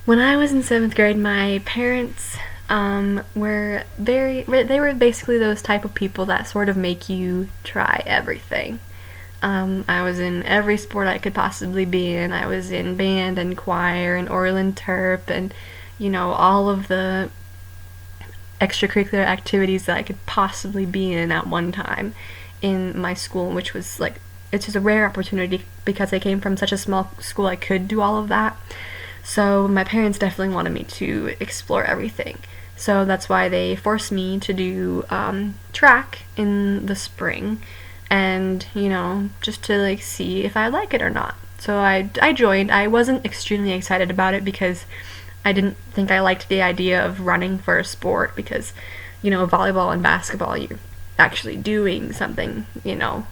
When I was in 7th grade, my parents they were basically those type of people that sort of make you try everything. I was in every sport I could possibly be in. I was in band and choir and Orland Terp and, all of the extracurricular activities that I could possibly be in at one time in my school, which was like, it's just a rare opportunity because I came from such a small school I could do all of that. So my parents definitely wanted me to explore everything. So that's why they forced me to do track in the spring and, just to like see if I like it or not. So I joined. I wasn't extremely excited about it because I didn't think I liked the idea of running for a sport because, volleyball and basketball, you're actually doing something,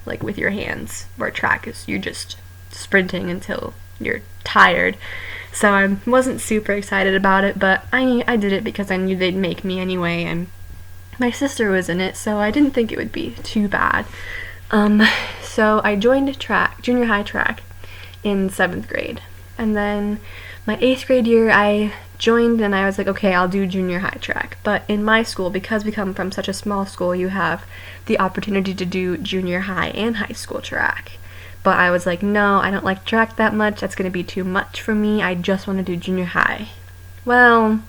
like with your hands, where track is you're just sprinting until you're tired. So I wasn't super excited about it, but I did it because I knew they'd make me anyway, and my sister was in it, so I didn't think it would be too bad. So I joined track, junior high track, in 7th grade. And then my 8th grade year, I joined and I was like, okay, I'll do junior high track. But in my school, because we come from such a small school, you have the opportunity to do junior high and high school track. But I was like, no, I don't like track that much. That's going to be too much for me. I just want to do junior high. Well,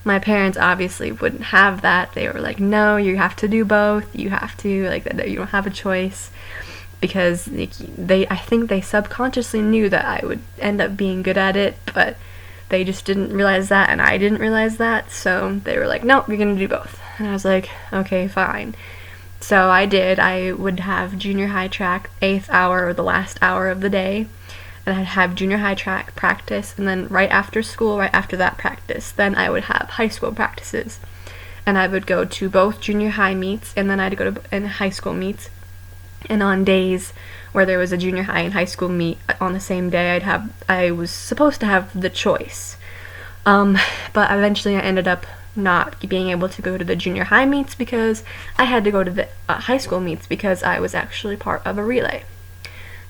my parents obviously wouldn't have that. They were like, no, you have to do both. You have to, like, you don't have a choice. Because I think they subconsciously knew that I would end up being good at it, but they just didn't realize that, and I didn't realize that, so they were like, nope, you're gonna do both. And I was like, okay, fine. So I did. I would have junior high track 8th hour, or the last hour of the day, and I'd have junior high track practice, and then right after school, right after that practice, then I would have high school practices. And I would go to both junior high meets, and then I'd go to high school meets. And on days where there was a junior high and high school meet on the same day, I was supposed to have the choice. But eventually I ended up not being able to go to the junior high meets because I had to go to the high school meets because I was actually part of a relay.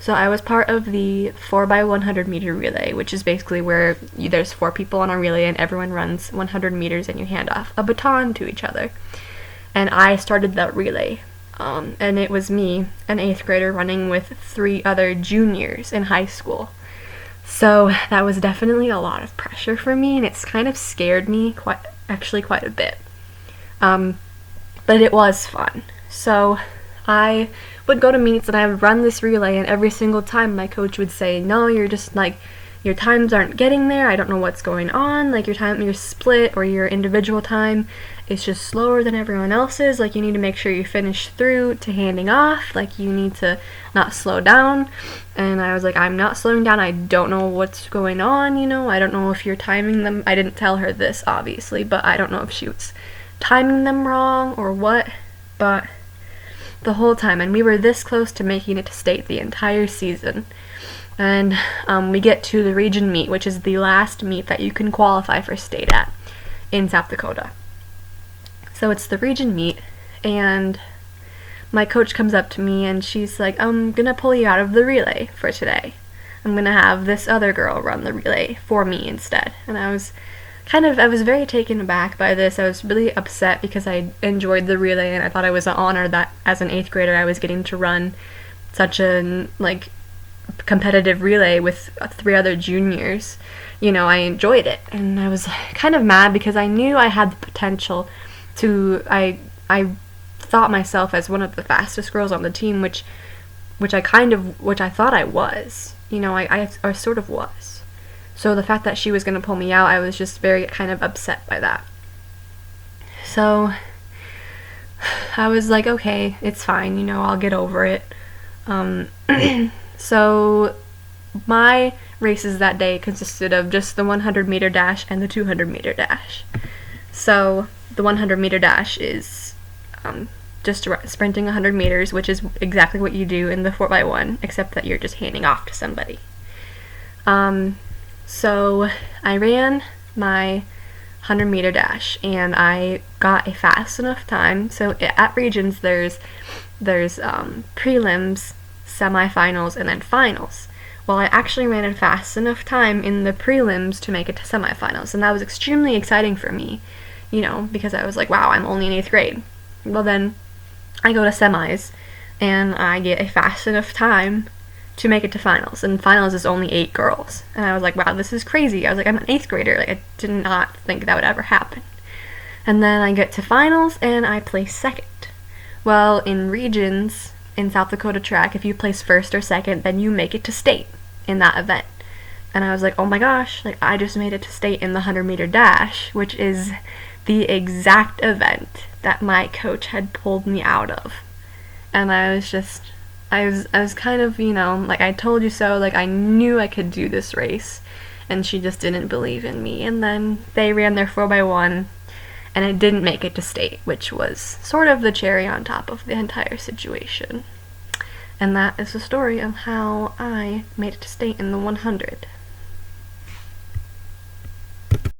So I was part of the 4x100 meter relay, which is basically where there's 4 people on a relay and everyone runs 100 meters and you hand off a baton to each other. And I started that relay. And it was me, an 8th grader, running with 3 other juniors in high school. So that was definitely a lot of pressure for me, and it's kind of scared me quite a bit. But it was fun. So I would go to meets and I would run this relay, and every single time my coach would say, no, you're just like, your times aren't getting there, I don't know what's going on, like your split or your individual time is just slower than everyone else's, like you need to make sure you finish through to handing off, like you need to not slow down. And I was like, I'm not slowing down, I don't know what's going on, I don't know if you're timing them. I didn't tell her this, obviously, but I don't know if she was timing them wrong or what, but the whole time, and we were this close to making it to state the entire season. And we get to the region meet, which is the last meet that you can qualify for state at in South Dakota. So it's the region meet, and my coach comes up to me and she's like, I'm gonna pull you out of the relay for today. I'm gonna have this other girl run the relay for me instead. And I was very taken aback by this. I was really upset because I enjoyed the relay and I thought it was an honor that as an 8th grader I was getting to run such a competitive relay with 3 other juniors. I enjoyed it, and I was kind of mad because I knew I had the potential to. I thought myself as one of the fastest girls on the team, which I thought I was. I sort of was. So the fact that she was going to pull me out, I was just very kind of upset by that. So I was like, okay, it's fine, I'll get over it. So my races that day consisted of just the 100 meter dash and the 200 meter dash. So the 100 meter dash is just sprinting 100 meters, which is exactly what you do in the 4x1, except that you're just handing off to somebody. So I ran my 100 meter dash and I got a fast enough time. So at regions there's prelims, semifinals, and then finals, Well, I actually ran a fast enough time in the prelims to make it to semifinals, and that was extremely exciting for me, because I was like, wow, I'm only in 8th grade. Well, then I go to semis, and I get a fast enough time to make it to finals, and finals is only 8 girls. And I was like, wow, this is crazy. I was like, I'm an 8th grader. Like, I did not think that would ever happen. And then I get to finals, and I place second. Well, in regions, in South Dakota track, if you place first or second, then you make it to state in that event. And I was like, oh my gosh, like, I just made it to state in the 100-meter dash, which is the exact event that my coach had pulled me out of. And I was kind of, like, I told you so, like, I knew I could do this race, and she just didn't believe in me. And then they ran their 4x1, and it didn't make it to state, which was sort of the cherry on top of the entire situation. And that is the story of how I made it to state in the 100.